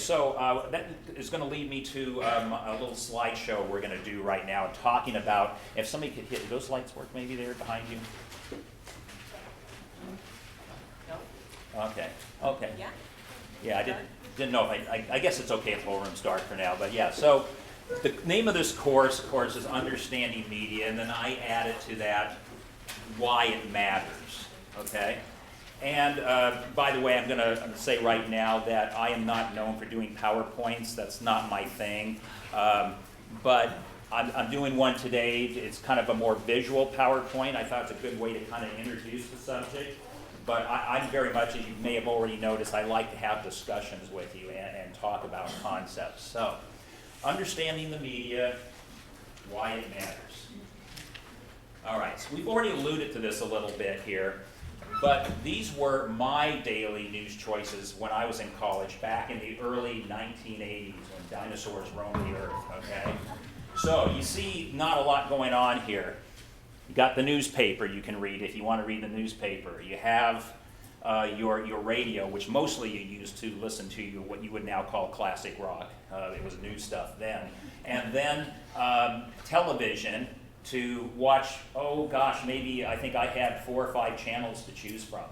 so that is going to lead me to a little slideshow we're going to do right now, talking about, if somebody could hit, those lights work maybe there behind you? No. Okay. Yeah? Yeah, I didn't know if I guess it's okay if the whole room's dark for now, but yeah, so the name of this course, of course, is Understanding Media, and then I added to that why it matters, okay? And by the way, I'm going to say right now that I am not known for doing PowerPoints. That's not my thing. But I'm doing one today. It's kind of a more visual PowerPoint. I thought it's a good way to kind of introduce the subject. But I'm very much, as you may have already noticed, I like to have discussions with you and talk about concepts. So, understanding the media, why it matters. All right, so we've already alluded to this a little bit here. But these were my daily news choices when I was in college back in the early 1980s when dinosaurs roamed the earth, okay? So you see not a lot going on here. You got the newspaper you can read if you want to read the newspaper. You have your radio, which mostly you use to listen to what you would now call classic rock. It was new stuff then. And then television, to watch, oh gosh, maybe I think I had 4 or 5 channels to choose from,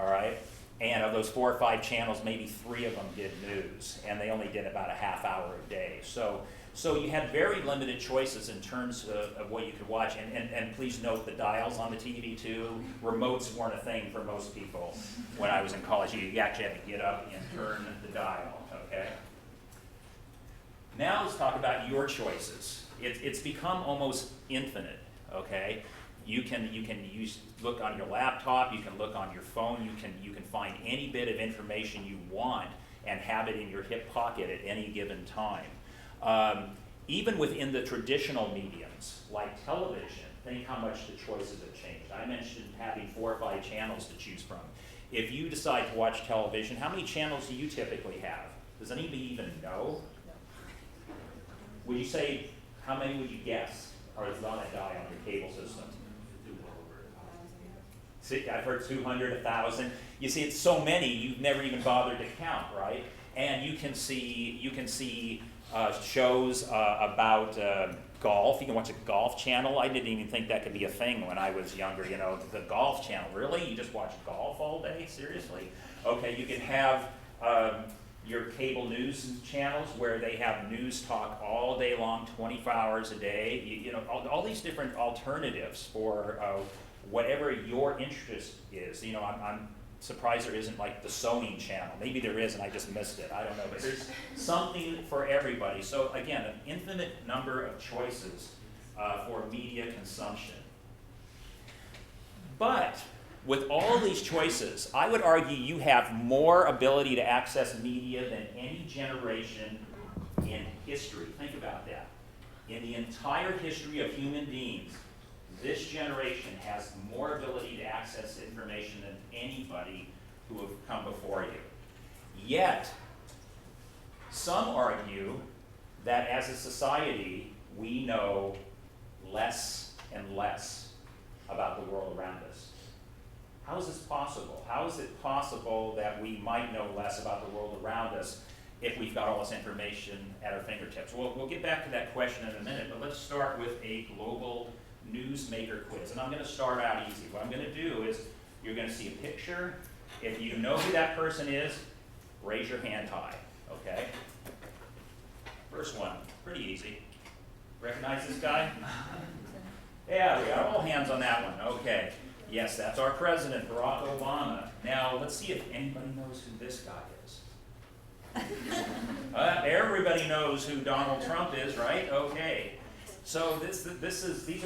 all right? And of those 4 or 5 channels, maybe 3 of them did news, and they only did about a half hour a day. So you had very limited choices in terms of what you could watch, and please note the dials on the TV too. Remotes weren't a thing for most people when I was in college. You actually had to get up and turn the dial, okay? Now let's talk about your choices. It's become almost infinite, okay? You can look on your laptop, you can look on your phone, you can find any bit of information you want and have it in your hip pocket at any given time. Even within the traditional mediums, like television, think how much the choices have changed. I mentioned having 4 or 5 channels to choose from. If you decide to watch television, how many channels do you typically have? Does anybody even know? Would you say, how many would you guess? Or is it on that die on your cable system? See, I've heard 200, 1,000. You see, it's so many you've never even bothered to count, right? And you can see shows about golf. You can watch a golf channel. I didn't even think that could be a thing when I was younger. You know, the golf channel. Really? You just watch golf all day? Seriously? Okay, you can have your cable news channels where they have news talk all day long, 24 hours a day. You know, all these different alternatives for whatever your interest is. You know, I'm surprised there isn't like the sewing channel. Maybe there is and I just missed it. I don't know, but there's something for everybody. So again, an infinite number of choices for media consumption. But with all these choices, I would argue you have more ability to access media than any generation in history. Think about that. In the entire history of human beings, this generation has more ability to access information than anybody who have come before you. Yet, some argue that as a society, we know less and less about the world around us. How is this possible? How is it possible that we might know less about the world around us if we've got all this information at our fingertips? Well, we'll get back to that question in a minute, but let's start with a global newsmaker quiz. And I'm going to start out easy. What I'm going to do is you're going to see a picture. If you know who that person is, raise your hand high, okay? First one, pretty easy. Recognize this guy? Yeah, we got all hands on that one, okay. Yes, that's our president, Barack Obama. Now, let's see if anybody knows who this guy is. Everybody knows who Donald Trump is, right? Okay. So these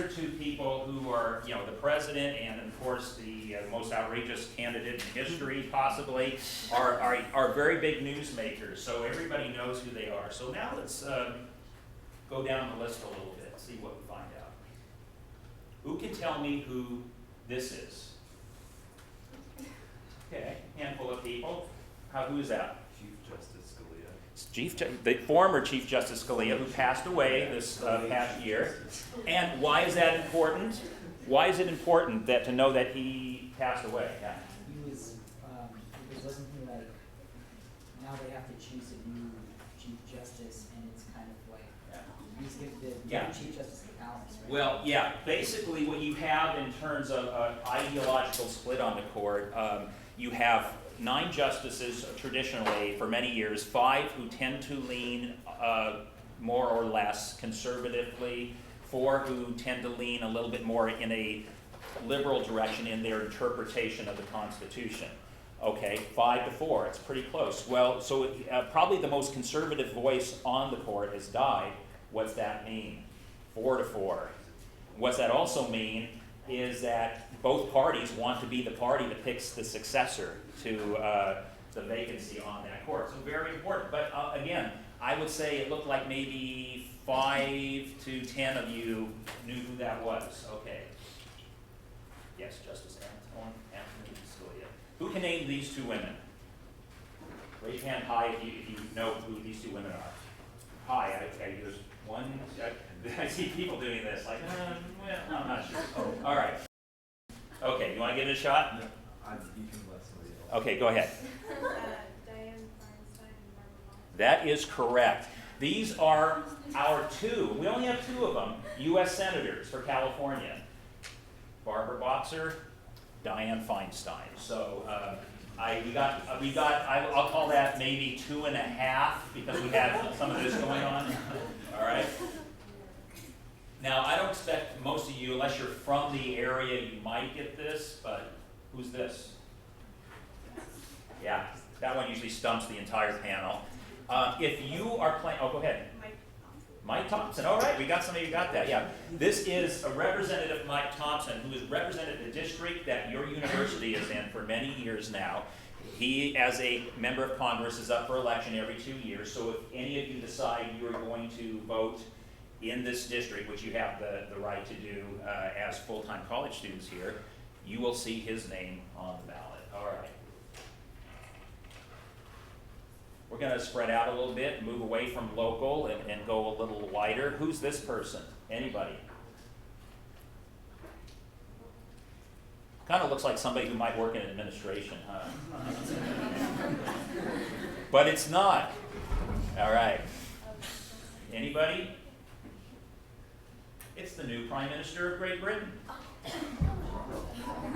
are 2 people who are, you know, the president and, of course, the most outrageous candidate in history, possibly, are very big newsmakers. So everybody knows who they are. So now let's go down the list a little bit, see what we find out. Who can tell me who this is? Okay, handful of people. Who is that? Chief Justice Scalia. The former Chief Justice Scalia, who passed away this past year. And why is that important? Why is it important that to know that he passed away? Yeah. He wasn't he like now they have to choose a new Chief Justice, and it's kind of like, you just give the Yeah. new Chief Justice the balance, right? Well, yeah, basically what you have in terms of ideological split on the court, you have 9 justices traditionally for many years, 5 who tend to lean more or less conservatively, 4 who tend to lean a little bit more in a liberal direction in their interpretation of the Constitution. Okay, 5 to 4, it's pretty close. Well, so probably the most conservative voice on the court has died. What's that mean? 4 to 4. What's that also mean is that both parties want to be the party that picks the successor to the vacancy on that court. So very important. But again, I would say it looked like maybe 5 to 10 of you knew who that was. Okay. Yes, Justice Anthony Scalia. Who can name these 2 women? Raise your hand high if you know who these 2 women are. Hi, there's one. I see people doing this, like, well, I'm not sure. Oh, all right. Okay, you want to give it a shot? No, you can let somebody else. Okay, go ahead. Diane Feinstein and Barbara Boxer. That is correct. These are our 2, we only have 2 of them, U.S. Senators for California. Barbara Boxer, Diane Feinstein. So I'll call that maybe 2.5 because we had some of this going on. All right. Now, I don't expect most of you, unless you're from the area, you might get this, but who's this? Yeah, that one usually stumps the entire panel. If you are playing, oh, go ahead. Mike Thompson, all right, we got somebody who got that, yeah. This is a Representative Mike Thompson, who has represented the district that your university is in for many years now. He, as a member of Congress, is up for election every 2 years, so if any of you decide you are going to vote in this district, which you have the right to do as full-time college students here, you will see his name on the ballot, all right. We're going to spread out a little bit, move away from local and go a little wider. Who's this person? Anybody? Kind of looks like somebody who might work in administration, huh? But it's not. All right. Anybody? It's the new Prime Minister of Great Britain.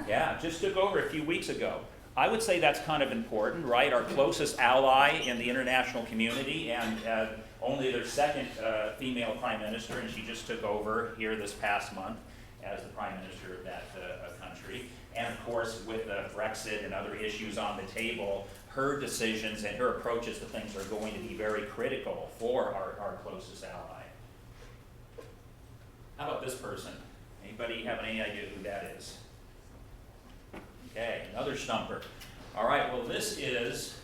Yeah, just took over a few weeks ago. I would say that's kind of important, right? Our closest ally in the international community, and only their 2nd female prime minister, and she just took over here this past month as the prime minister of that country. And of course, with Brexit and other issues on the table, her decisions and her approaches to things are going to be very critical for our closest ally. How about this person? Anybody have any idea who that is? Okay, another stumper. All right, well, this is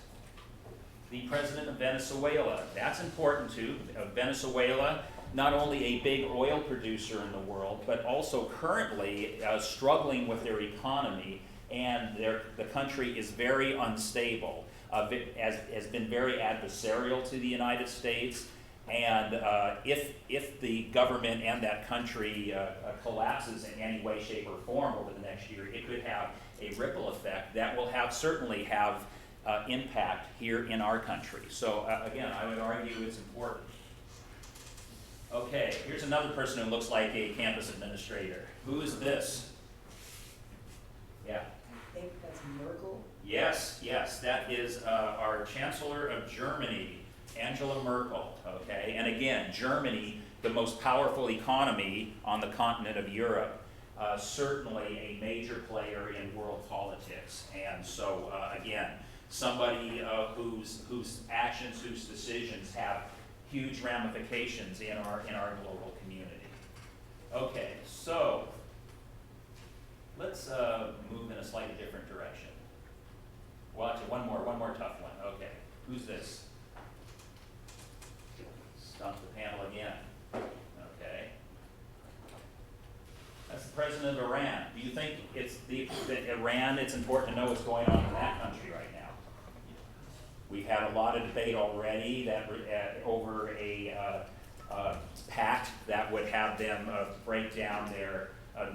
the president of Venezuela. That's important too. Venezuela, not only a big oil producer in the world, but also currently struggling with their economy, and the country is very unstable. Has been very adversarial to the United States, and if the government and that country collapses in any way, shape, or form over the next year, it could have a ripple effect that will certainly have impact here in our country. So again, I would argue it's important. Okay, here's another person who looks like a campus administrator. Who is this? Yeah. I think that's Merkel. Yes, that is our Chancellor of Germany, Angela Merkel, okay? And again, Germany, the most powerful economy on the continent of Europe, certainly a major player in world politics. And so, again, somebody whose actions, whose decisions have huge ramifications in our global community. Okay, so let's move in a slightly different direction. Well, actually, one more tough one. Okay, who's this? Stump the panel again. Okay. That's the president of Iran. Do you think it's Iran, it's important to know what's going on in that country right now? We've had a lot of debate already that over a pact that would have them break down their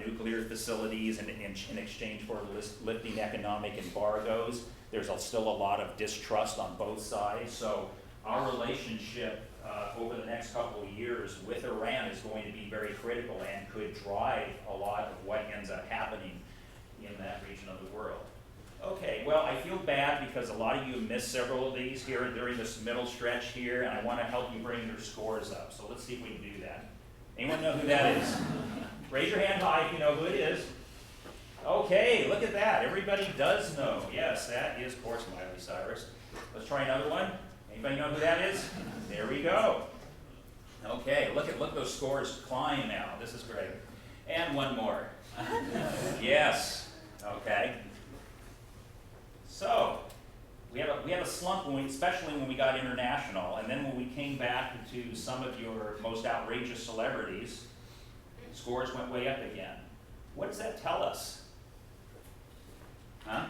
nuclear facilities in exchange for lifting economic embargoes. There's still a lot of distrust on both sides. So our relationship over the next couple of years with Iran is going to be very critical and could drive a lot of what ends up happening in that region of the world. Okay, well, I feel bad because a lot of you missed several of these here during this middle stretch here, and I want to help you bring your scores up. So let's see if we can do that. Anyone know who that is? Raise your hand high if you know who it is. Okay, look at that. Everybody does know. Yes, that is, of course, Miley Cyrus. Let's try another one. Anybody know who that is? There we go. Okay, look those scores climb now. This is great. And one more. Yes. Okay. So we had a slump, especially when we got international, and then when we came back to some of your most outrageous celebrities, scores went way up again. What does that tell us? Huh?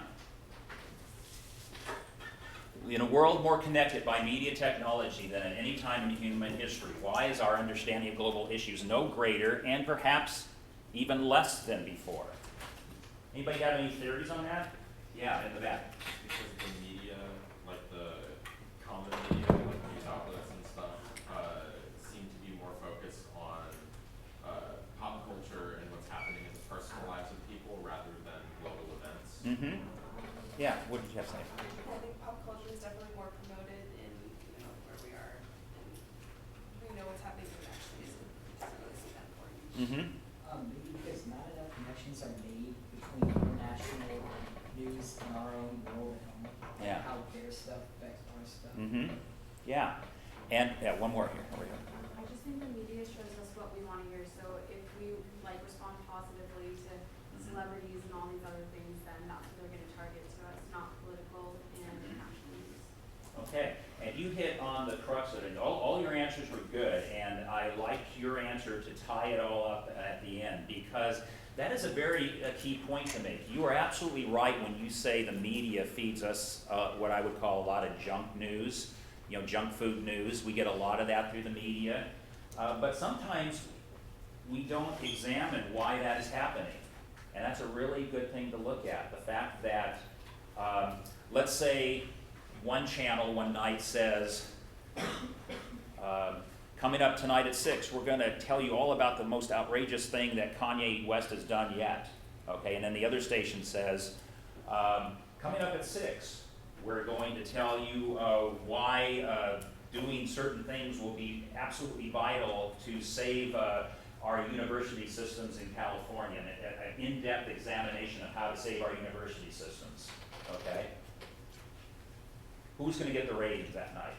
In a world more connected by media technology than at any time in human history, why is our understanding of global issues no greater and perhaps even less than before? Anybody got any theories on that? Yeah, in the back. Because the media, like the common media, like news outlets and stuff, seem to be more focused on pop culture and what's happening in the personal lives of people rather than global events. Mm-hmm. Yeah, what did you have to say? I think pop culture is definitely more promoted in, where we are, and we know what's happening internationally, so it doesn't really seem that important. Mm-hmm. Maybe because not enough connections are made between international news and our own world at home. Yeah. How their stuff affects our stuff. Mm-hmm. Yeah. And one more here. Over here. I just think the media shows us what we want to hear. So if we respond positively to celebrities and all these other things, then that's what they're going to target to us, not political and national news. Okay, and you hit on the crux of it. All your answers were good, and I liked your answer to tie it all up at the end, because that is a very key point to make. You are absolutely right when you say the media feeds us what I would call a lot of junk news, junk food news. We get a lot of that through the media, but sometimes we don't examine why that is happening, and that's a really good thing to look at. The fact that, let's say, one channel one night says, coming up tonight at 6, we're going to tell you all about the most outrageous thing that Kanye West has done yet. Okay, and then the other station says, coming up at 6, we're going to tell you why doing certain things will be absolutely vital to save our university systems in California, an in-depth examination of how to save our university systems. Okay? Who's going to get the ratings that night?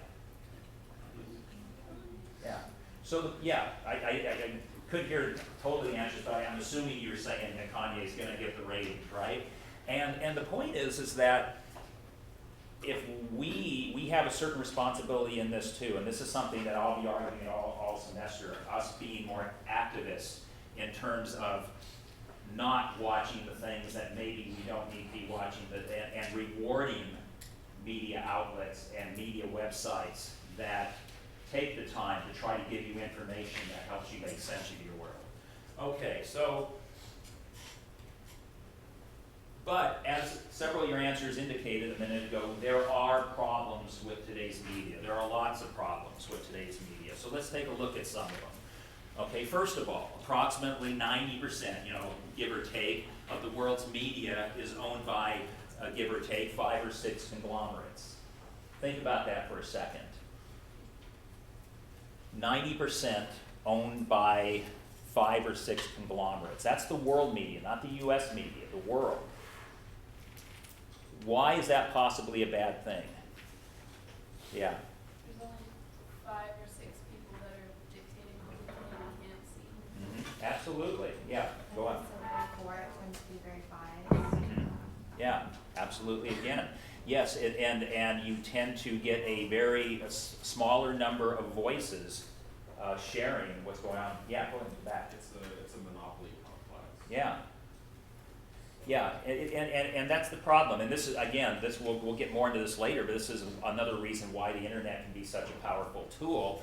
Yeah. So, I couldn't hear totally the answers, but I'm assuming you're saying that Kanye's going to get the ratings, right? And the point is that if we have a certain responsibility in this too, and this is something that I'll be arguing all semester, us being more activists in terms of not watching the things that maybe we don't need to be watching, and rewarding media outlets and media websites that take the time to try to give you information that helps you make sense of your world. Okay, so, but as several of your answers indicated a minute ago, there are problems with today's media. There are lots of problems with today's media. So let's take a look at some of them. Okay, first of all, approximately 90%, give or take, of the world's media is owned by give or take 5 or 6 conglomerates. Think about that for a second. 90% owned by 5 or 6 conglomerates. That's the world media, not the US media, the world. Why is that possibly a bad thing? Yeah. There's only 5 or 6 people that are dictating what we can and can't see. Absolutely, yeah, go on. So therefore, it tends to be very biased. Yeah, absolutely, again. Yes, and you tend to get a very smaller number of voices sharing what's going on. Yeah, go ahead and back. It's a monopoly complex. Yeah. Yeah, and that's the problem. And this is, again, we'll get more into this later, but this is another reason why the internet can be such a powerful tool,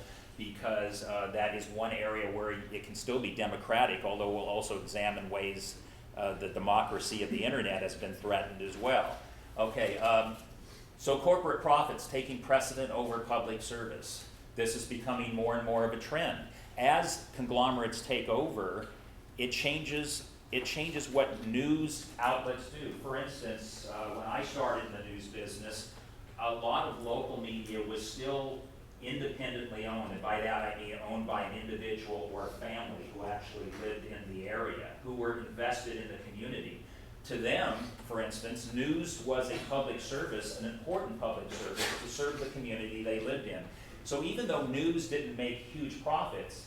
because that is one area where it can still be democratic, although we'll also examine ways the democracy of the internet has been threatened as well. Okay, so corporate profits taking precedent over public service. This is becoming more and more of a trend. As conglomerates take over, it changes what news outlets do. For instance, when I started in the news business, a lot of local media was still independently owned, and by that I mean owned by an individual or a family who actually lived in the area, who were invested in the community. To them, for instance, news was a public service, an important public service to serve the community they lived in. So even though news didn't make huge profits,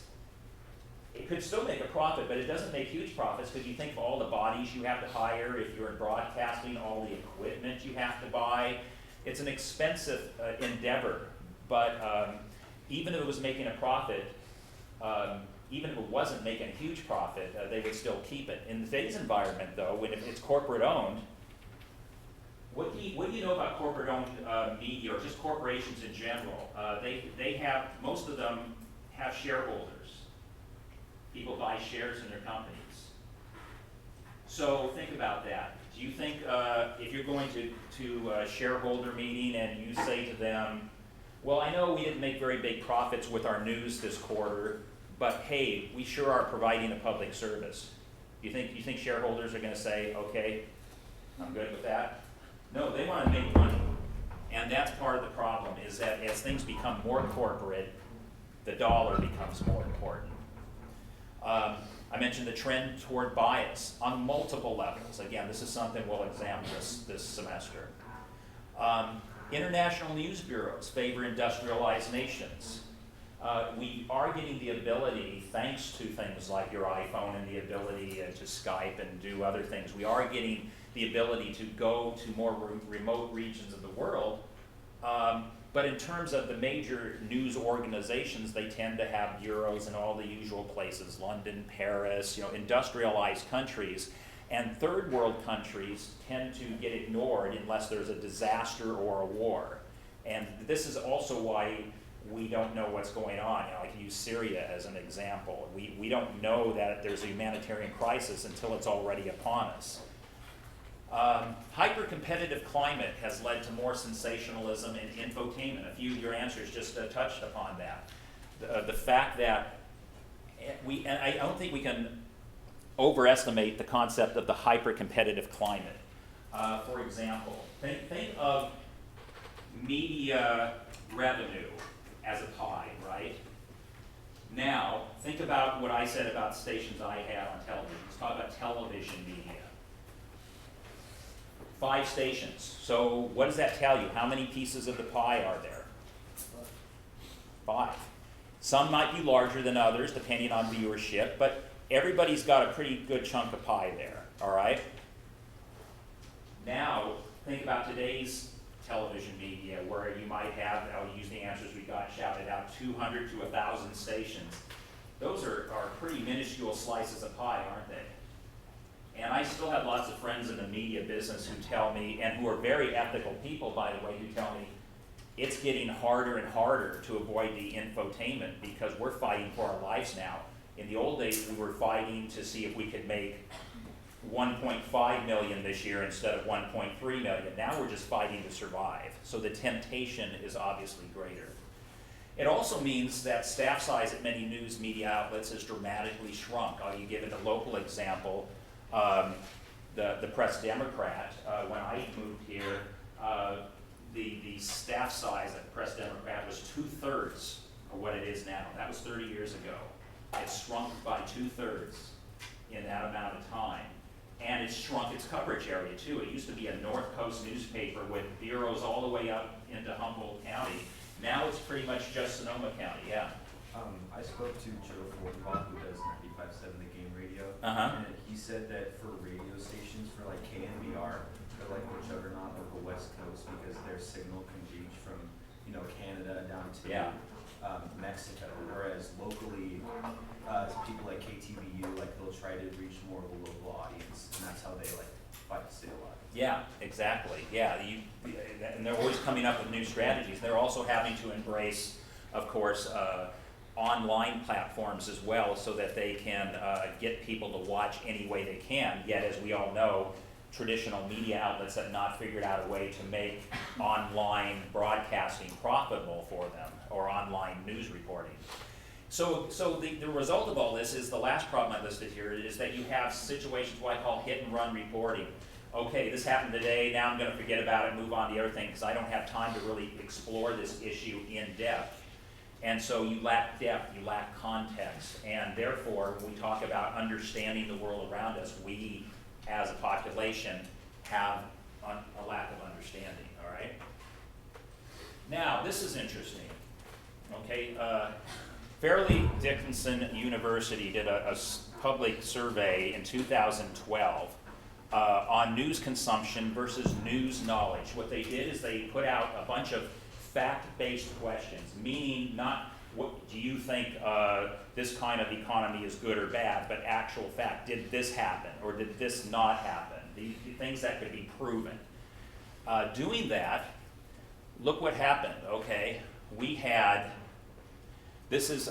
it could still make a profit, but it doesn't make huge profits because you think of all the bodies you have to hire if you're in broadcasting, all the equipment you have to buy. It's an expensive endeavor, but even if it was making a profit, even if it wasn't making a huge profit, they would still keep it. In today's environment, though, when it's corporate owned, what do you know about corporate owned media or just corporations in general? They have, most of them have shareholders. People buy shares in their companies. So think about that. Do you think if you're going to a shareholder meeting and you say to them, well, I know we didn't make very big profits with our news this quarter, but hey, we sure are providing a public service. You think shareholders are going to say, okay, I'm good with that? No, they want to make money. And that's part of the problem, is that as things become more corporate, the dollar becomes more important. I mentioned the trend toward bias on multiple levels. Again, this is something we'll examine this semester. International news bureaus favor industrialized nations. We are getting the ability, thanks to things like your iPhone and the ability to Skype and do other things, we are getting the ability to go to more remote regions of the world. But in terms of the major news organizations, they tend to have bureaus in all the usual places, London, Paris, industrialized countries. And third world countries tend to get ignored unless there's a disaster or a war. And this is also why we don't know what's going on. I can use Syria as an example. We don't know that there's a humanitarian crisis until it's already upon us. Hyper-competitive climate has led to more sensationalism and infotainment. A few of your answers just touched upon that. The fact that and I don't think we can overestimate the concept of the hyper-competitive climate. For example, think of media revenue as a pie, right? Now, think about what I said about stations I have on television. Let's talk about television media. 5 stations. So what does that tell you? How many pieces of the pie are there? 5. Some might be larger than others, depending on viewership, but everybody's got a pretty good chunk of pie there, all right? Now, think about today's television media, where you might have, I'll use the answers we got shouted out, 200 to 1,000 stations. Those are pretty minuscule slices of pie, aren't they? And I still have lots of friends in the media business who tell me, and who are very ethical people, by the way, who tell me it's getting harder and harder to avoid the infotainment because we're fighting for our lives now. In the old days, we were fighting to see if we could make 1.5 million this year instead of 1.3 million. Now we're just fighting to survive. So the temptation is obviously greater. It also means that staff size at many news media outlets has dramatically shrunk. I'll give it a local example. The Press Democrat, when I moved here, the staff size at the Press Democrat was 2/3 of what it is now. That was 30 years ago. It's shrunk by 2/3 in that amount of time. And it's shrunk its coverage area too. It used to be a North Coast newspaper with bureaus all the way up into Humboldt County. Now it's pretty much just Sonoma County, yeah. I spoke to Joe Fortbach, who does 95.7 The Game Radio, Uh-huh. and he said that for radio stations, for like KNBR, they're like the juggernaut of the West Coast because their signal can reach from, Canada down to Mexico, whereas locally, people like KTVU, they'll try to reach more of a local audience, and that's how they fight to stay alive. Yeah, exactly. Yeah, and they're always coming up with new strategies. They're also having to embrace, of course, online platforms as well so that they can get people to watch any way they can. Yet, as we all know, traditional media outlets have not figured out a way to make online broadcasting profitable for them, or online news reporting. So the result of all this is, the last problem I listed here is that you have situations what I call hit and run reporting. Okay, this happened today, now I'm going to forget about it, move on to the other thing, because I don't have time to really explore this issue in depth. And so you lack depth, you lack context, and therefore, when we talk about understanding the world around us, we, as a population, have a lack of understanding, all right? Now, this is interesting, okay? Fairleigh Dickinson University did a public survey in 2012 on news consumption versus news knowledge. What they did is they put out a bunch of fact-based questions, meaning not what do you think this kind of economy is good or bad, but actual fact. Did this happen or did this not happen? The things that could be proven. Doing that, look what happened, okay? We had, this is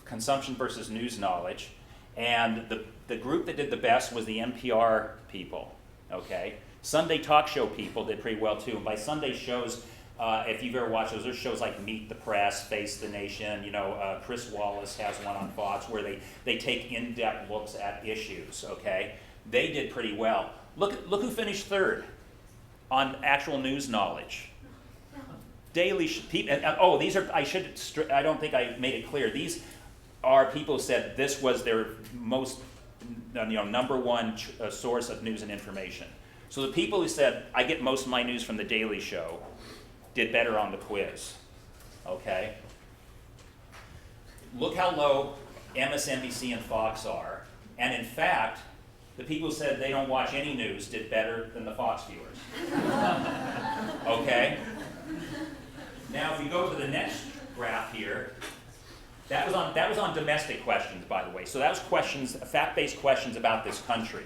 consumption versus news knowledge, and the group that did the best was the NPR people, okay? Sunday talk show people did pretty well too. And by Sunday shows, if you've ever watched those, there's shows like Meet the Press, Face the Nation, you know, Chris Wallace has one on Fox where they take in-depth looks at issues, okay? They did pretty well. Look who finished third on actual news knowledge. Daily, oh, these are, I don't think I made it clear. These are people who said this was their most, number one source of news and information. So the people who said, I get most of my news from the Daily Show, did better on the quiz, okay? Look how low MSNBC and Fox are, and in fact, the people who said they don't watch any news did better than the Fox viewers, okay? Now, if we go to the next graph here, that was on domestic questions, by the way. So that was questions, fact-based questions about this country.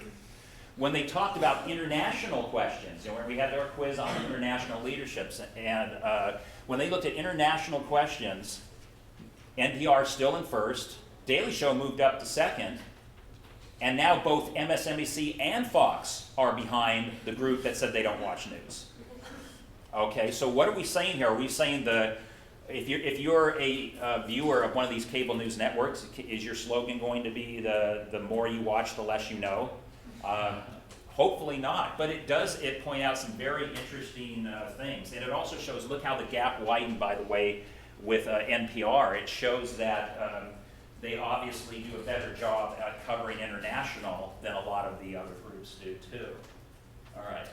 When they talked about international questions, where we had our quiz on international leaderships, and when they looked at international questions, NPR still in first, Daily Show moved up to second, and now both MSNBC and Fox are behind the group that said they don't watch news. Okay, so what are we saying here? Are we saying if you're a viewer of one of these cable news networks, is your slogan going to be the more you watch, the less you know? Hopefully not, but it does point out some very interesting things. And it also shows, look how the gap widened, by the way, with NPR. It shows that they obviously do a better job at covering international than a lot of the other groups do too. All right.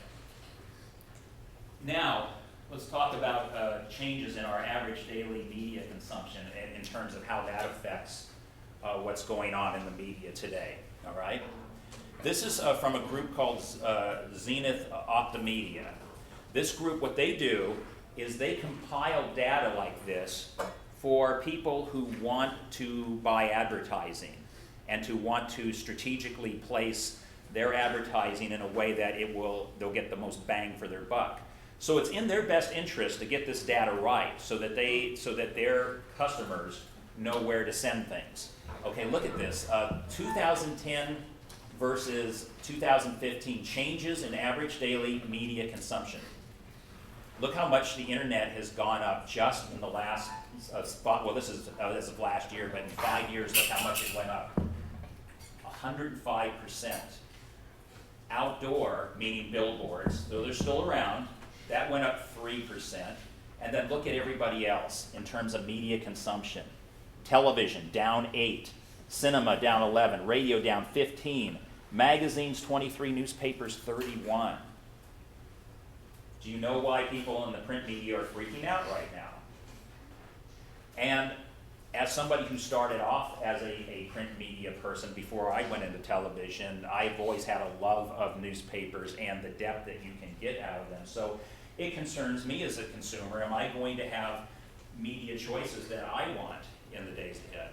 Now, let's talk about changes in our average daily media consumption in terms of how that affects what's going on in the media today, all right? This is from a group called Zenith Optimedia. This group, what they do is they compile data like this for people who want to buy advertising and to want to strategically place their advertising in a way that they'll get the most bang for their buck. So it's in their best interest to get this data right so that their customers know where to send things. Okay, look at this. 2010 versus 2015 changes in average daily media consumption. Look how much the internet has gone up just in the last well, this is as of last year, but in 5 years, look how much it went up. 105%. Outdoor, meaning billboards, though they're still around, that went up 3%. And then look at everybody else in terms of media consumption. Television, down 8. Cinema, down 11. Radio, down 15. Magazines, 23. Newspapers, 31. Do you know why people in the print media are freaking out right now? And as somebody who started off as a print media person before I went into television, I've always had a love of newspapers and the depth that you can get out of them. So it concerns me as a consumer. Am I going to have media choices that I want in the days ahead?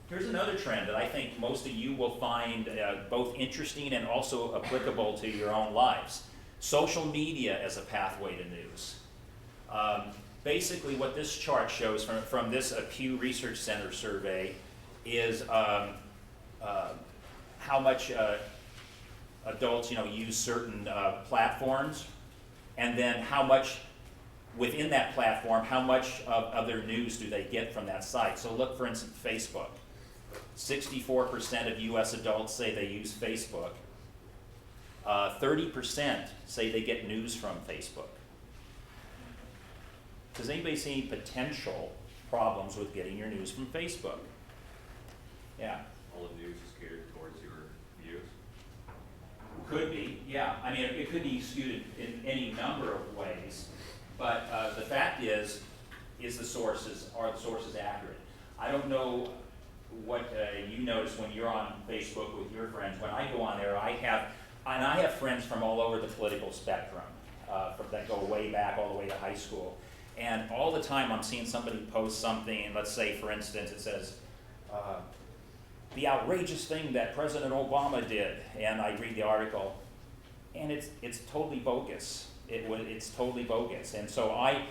Here's another trend that I think most of you will find both interesting and also applicable to your own lives. Social media as a pathway to news. basically what this chart shows from this Pew Research Center survey is how much adults, use certain platforms, and then how much within that platform, how much of their news do they get from that site. So look, for instance, Facebook. 64% of US adults say they use Facebook. 30% say they get news from Facebook. Does anybody see any potential problems with getting your news from Facebook? Yeah. All the news is geared towards your views. Could be, yeah. I mean, it could be skewed in any number of ways, but the fact is are the sources accurate? I don't know what you notice when you're on Facebook with your friends. When I go on there, I have friends from all over the political spectrum, that go way back all the way to high school. And all the time I'm seeing somebody post something, and let's say, for instance, it says, the outrageous thing that President Obama did, and I read the article, and it's totally bogus. It's totally bogus. And so I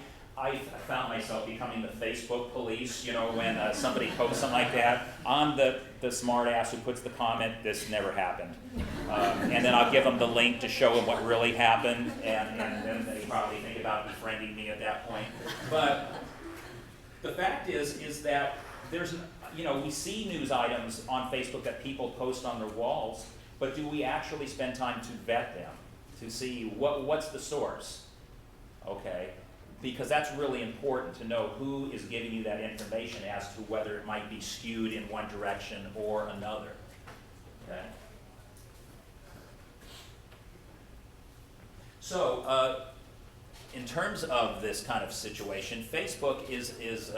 found myself becoming the Facebook police, when somebody posts something like that. I'm the smart ass who puts the comment, this never happened. And then I'll give them the link to show them what really happened, and then they probably think about befriending me at that point. But the fact is that there's, we see news items on Facebook that people post on their walls, but do we actually spend time to vet them, to see what's the source? Okay. Because that's really important to know who is giving you that information as to whether it might be skewed in one direction or another. Okay? So, in terms of this kind of situation, Facebook is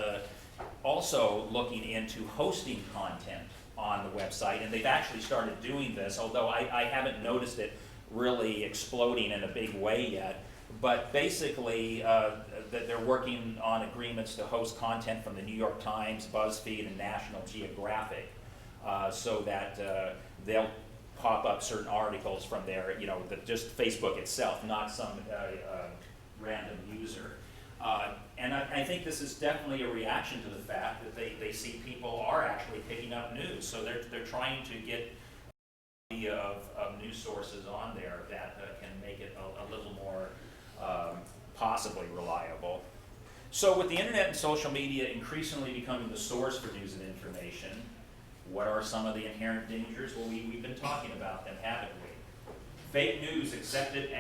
also looking into hosting content on the website, and they've actually started doing this, although I haven't noticed it really exploding in a big way yet. But basically, that they're working on agreements to host content from the New York Times, BuzzFeed, and National Geographic, so that they'll pop up certain articles from there, just Facebook itself, not some random user. And I think this is definitely a reaction to the fact that they see people are actually picking up news. So they're trying to get of news sources on there that can make it a little more possibly reliable. So with the internet and social media increasingly becoming the source for news and information, what are some of the inherent dangers? Well, we've been talking about them, haven't we? Fake news accepted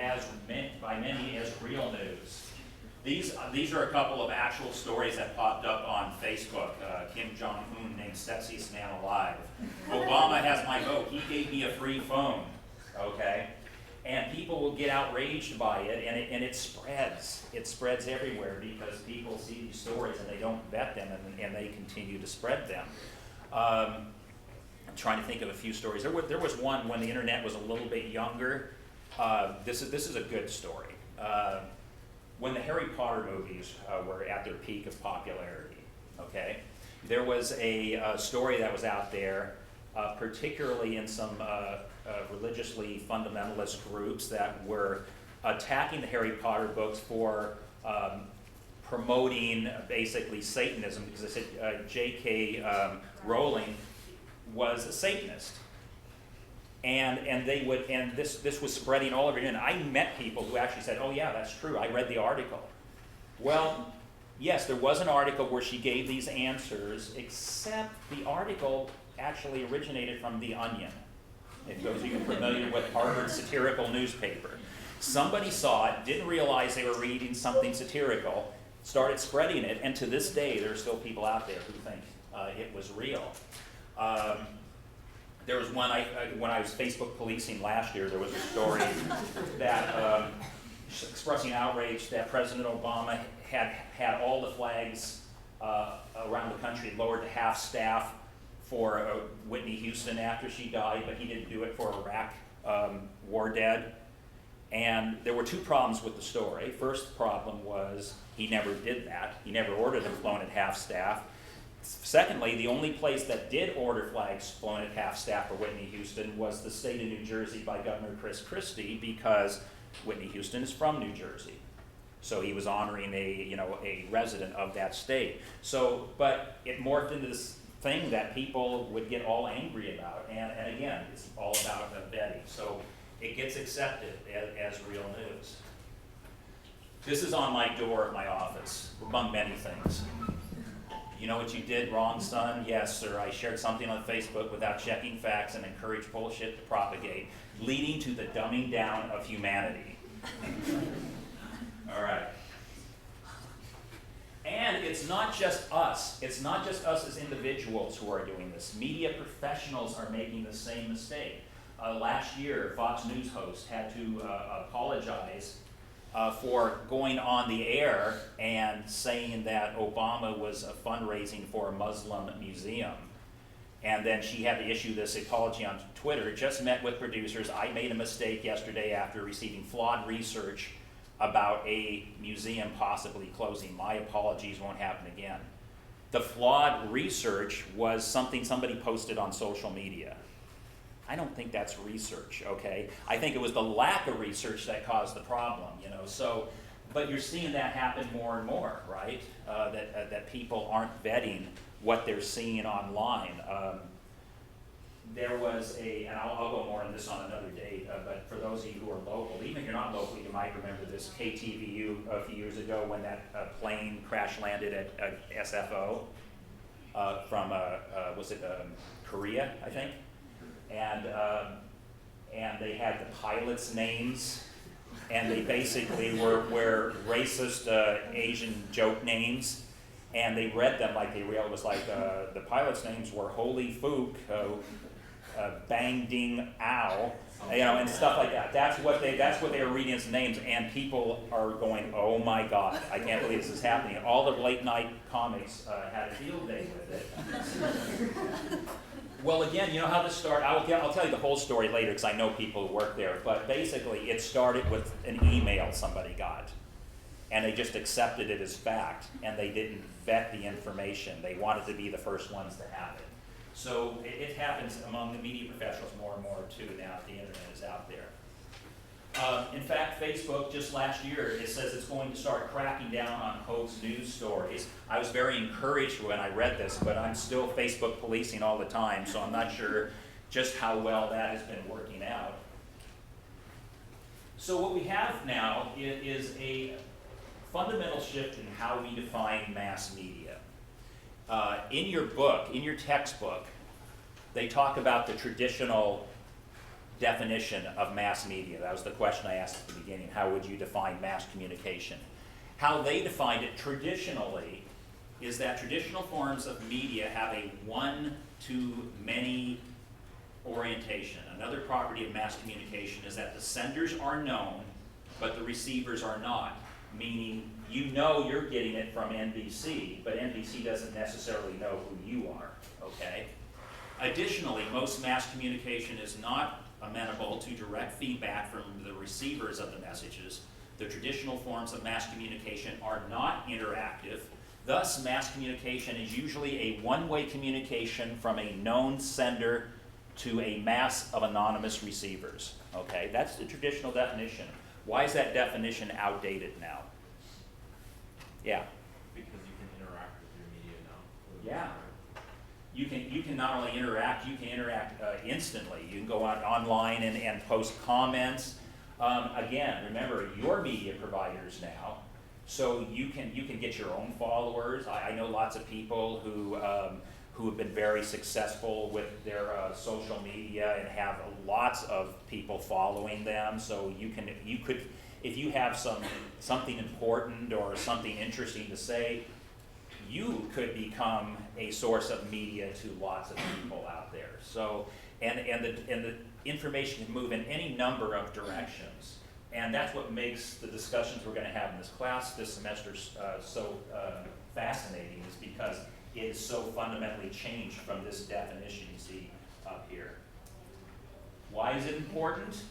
by many as real news. These are a couple of actual stories that popped up on Facebook. Kim Jong-un named sexiest man alive. Obama has my vote. He gave me a free phone. Okay? And people will get outraged by it, and it spreads. It spreads everywhere because people see these stories and they don't vet them, and they continue to spread them. I'm trying to think of a few stories. There was one when the internet was a little bit younger. This is a good story. When the Harry Potter movies were at their peak of popularity, okay, there was a story that was out there, particularly in some religiously fundamentalist groups that were attacking the Harry Potter books for promoting basically Satanism, because they said J.K. Rowling was a Satanist. And this was spreading all over the internet. I met people who actually said, oh yeah, that's true, I read the article. Well, yes, there was an article where she gave these answers, except the article actually originated from The Onion. If those of you familiar with Harvard's satirical newspaper. Somebody saw it, didn't realize they were reading something satirical, started spreading it, and to this day there are still people out there who think it was real. There was one, when I was Facebook policing last year, there was a story that expressing outrage that President Obama had all the flags around the country lowered to half staff for Whitney Houston after she died, but he didn't do it for Iraq war dead. And there were two problems with the story. First problem was he never did that. He never ordered them flown at half staff. Secondly, the only place that did order flags flown at half staff for Whitney Houston was the state of New Jersey by Governor Chris Christie, because Whitney Houston is from New Jersey. So he was honoring a resident of that state. So, but it morphed into this thing that people would get all angry about. And again, it's all about vetting. So it gets accepted as real news. This is on my door at my office, among many things. You know what you did wrong, son? Yes, sir. I shared something on Facebook without checking facts and encouraged bullshit to propagate, leading to the dumbing down of humanity. All right. And it's not just us. It's not just us as individuals who are doing this. Media professionals are making the same mistake. Last year, Fox News host had to apologize for going on the air and saying that Obama was fundraising for a Muslim museum. And then she had to issue this apology on Twitter. Just met with producers. I made a mistake yesterday after receiving flawed research about a museum possibly closing. My apologies, won't happen again. The flawed research was something somebody posted on social media. I don't think that's research, okay? I think it was the lack of research that caused the problem, so, but you're seeing that happen more and more, right? That people aren't vetting what they're seeing online. There was and I'll go more on this on another date, but for those of you who are local, even if you're not local, you might remember this KTVU a few years ago when that plane crash landed at SFO from, was it Korea, I think? And they had the pilots' names, and they basically were racist Asian joke names, and they read them like they real. It was like the pilots' names were Holy Fook, Bang Ding Ow, and stuff like that. That's what they were reading as names, and people are going, oh my God, I can't believe this is happening. All the late night comics had a field day with it. Well, again, you know how this started? I'll tell you the whole story later because I know people who work there. But basically, it started with an email somebody got, and they just accepted it as fact, and they didn't vet the information. They wanted to be the first ones to have it. So it happens among the media professionals more and more too now that the internet is out there. In fact, Facebook just last year, it says it's going to start cracking down on hoax news stories. I was very encouraged when I read this, but I'm still Facebook policing all the time, so I'm not sure just how well that has been working out. So what we have now is a fundamental shift in how we define mass media. In your book, in your textbook, they talk about the traditional definition of mass media. That was the question I asked at the beginning. How would you define mass communication? How they defined it traditionally is that traditional forms of media have a one-to-many orientation. Another property of mass communication is that the senders are known, but the receivers are not. Meaning, you know you're getting it from NBC, but NBC doesn't necessarily know who you are, okay? Additionally, most mass communication is not amenable to direct feedback from the receivers of the messages. The traditional forms of mass communication are not interactive. Thus, mass communication is usually a one-way communication from a known sender to a mass of anonymous receivers, okay? That's the traditional definition. Why is that definition outdated now? Yeah? Because you can interact with your media now. Yeah. You can not only interact, you can interact instantly. You can go out online and post comments. Again, remember, you're media providers now, so you can get your own followers. I know lots of people who have been very successful with their social media and have lots of people following them. So you could, if you have something important or something interesting to say, you could become a source of media to lots of people out there. So, and the information can move in any number of directions. And that's what makes the discussions we're going to have in this class this semester so fascinating, is because it is so fundamentally changed from this definition you see up here. Why is it important?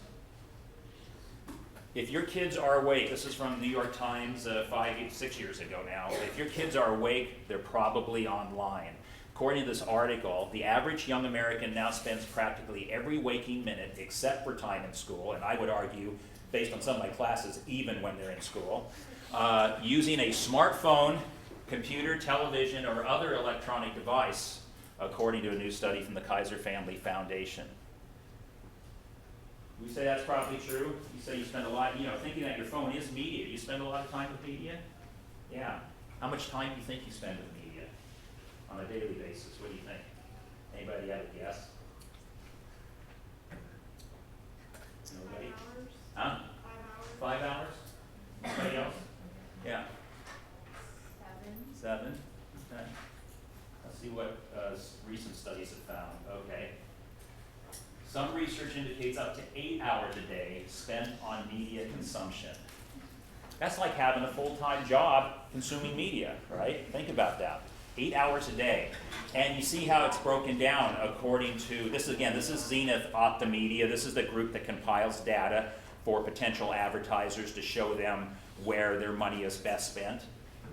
If your kids are awake, this is from the New York Times 6 years ago now, if your kids are awake, they're probably online. According to this article, the average young American now spends practically every waking minute, except for time in school, and I would argue, based on some of my classes, even when they're in school, using a smartphone, computer, television, or other electronic device, according to a new study from the Kaiser Family Foundation. We say that's probably true. You say you spend a lot, thinking that your phone is media. You spend a lot of time with media? Yeah. How much time do you think you spend with media on a daily basis? What do you think? Anybody have a guess? Nobody? 5 hours? Huh? 5 hours? 5 hours? Anybody else? Yeah. 7? 7? Okay. Let's see what recent studies have found. Okay. Some research indicates up to 8 hours a day spent on media consumption. That's like having a full-time job consuming media, right? Think about that. 8 hours a day. And you see how it's broken down according to, this is Zenith Optimedia. This is the group that compiles data for potential advertisers to show them where their money is best spent.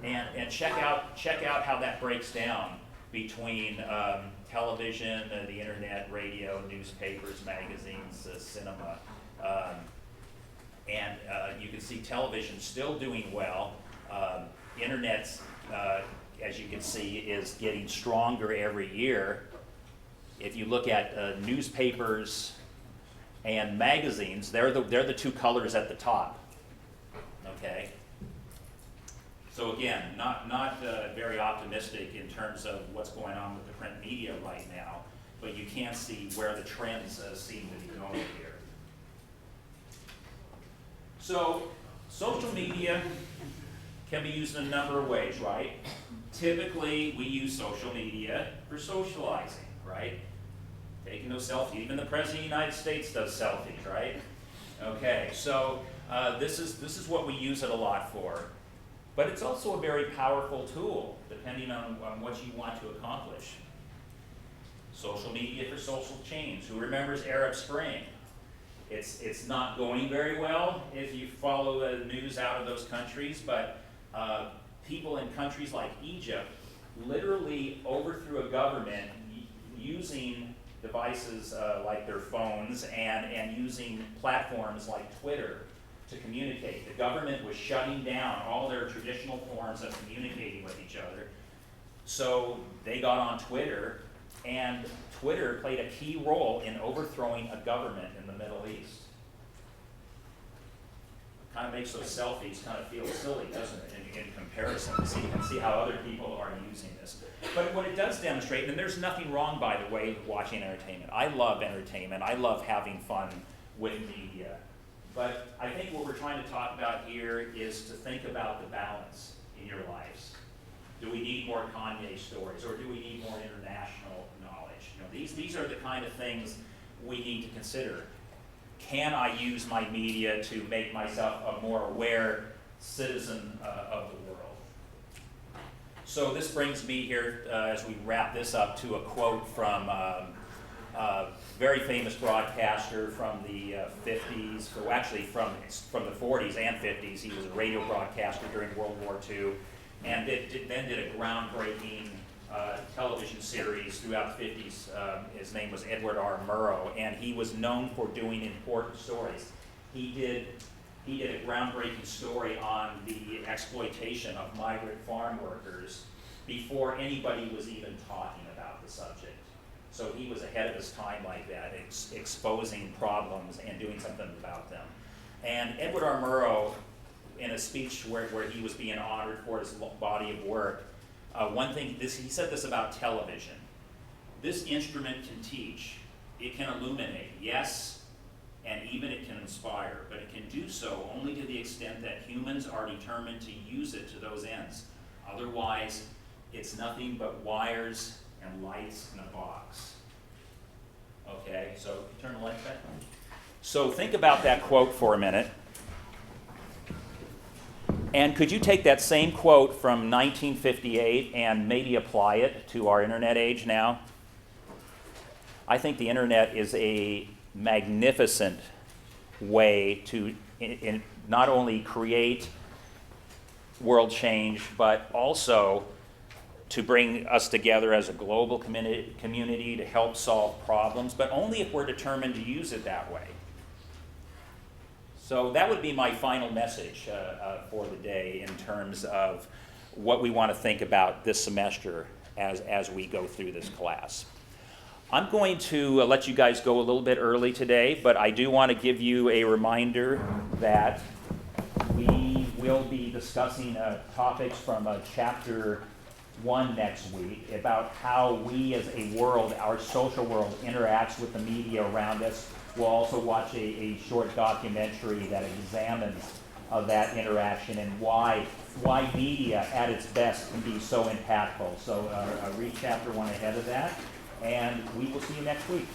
And check out how that breaks down between television, the internet, radio, newspapers, magazines, cinema. And you can see television still doing well. Internet, as you can see, is getting stronger every year. If you look at newspapers and magazines, they're the two colors at the top. Okay. So again, not very optimistic in terms of what's going on with the print media right now, but you can see where the trends seem to be going here. So social media can be used in a number of ways, right? Typically, we use social media for socializing, right? Taking those selfies. Even the President of the United States does selfies, right? Okay, so this is what we use it a lot for. But it's also a very powerful tool, depending on what you want to accomplish. Social media for social change. Who remembers Arab Spring? It's not going very well if you follow the news out of those countries, but people in countries like Egypt literally overthrew a government using devices like their phones and using platforms like Twitter to communicate. The government was shutting down all their traditional forms of communicating with each other. So they got on Twitter, and Twitter played a key role in overthrowing a government in the Middle East. Kind of makes those selfies kind of feel silly, doesn't it, in comparison? See how other people are using this. But what it does demonstrate, and there's nothing wrong, by the way, with watching entertainment. I love entertainment. I love having fun with media. But I think what we're trying to talk about here is to think about the balance in your lives. Do we need more Kanye stories, or do we need more international knowledge? These are the kind of things we need to consider. Can I use my media to make myself a more aware citizen of the world? So this brings me here, as we wrap this up, to a quote from a very famous broadcaster from the 50s, or actually from the 40s and 50s. He was a radio broadcaster during World War II, and then did a groundbreaking television series throughout the 50s. His name was Edward R. Murrow, and he was known for doing important stories. He did a groundbreaking story on the exploitation of migrant farm workers before anybody was even talking about the subject. So he was ahead of his time like that, exposing problems and doing something about them. And Edward R. Murrow, in a speech where he was being honored for his body of work, one thing, he said this about television. This instrument can teach, it can illuminate, yes, and even it can inspire, but it can do so only to the extent that humans are determined to use it to those ends. Otherwise, it's nothing but wires and lights in a box. Okay, so turn the lights back on. So think about that quote for a minute. And could you take that same quote from 1958 and maybe apply it to our internet age now? I think the internet is a magnificent way to not only create world change, but also to bring us together as a global community to help solve problems, but only if we're determined to use it that way. So that would be my final message for the day in terms of what we want to think about this semester as we go through this class. I'm going to let you guys go a little bit early today, but I do want to give you a reminder that we will be discussing topics from Chapter 1 next week about how we as a world, our social world, interacts with the media around us. We'll also watch a short documentary that examines that interaction and why media at its best can be so impactful. So read Chapter 1 ahead of that, and we will see you next week.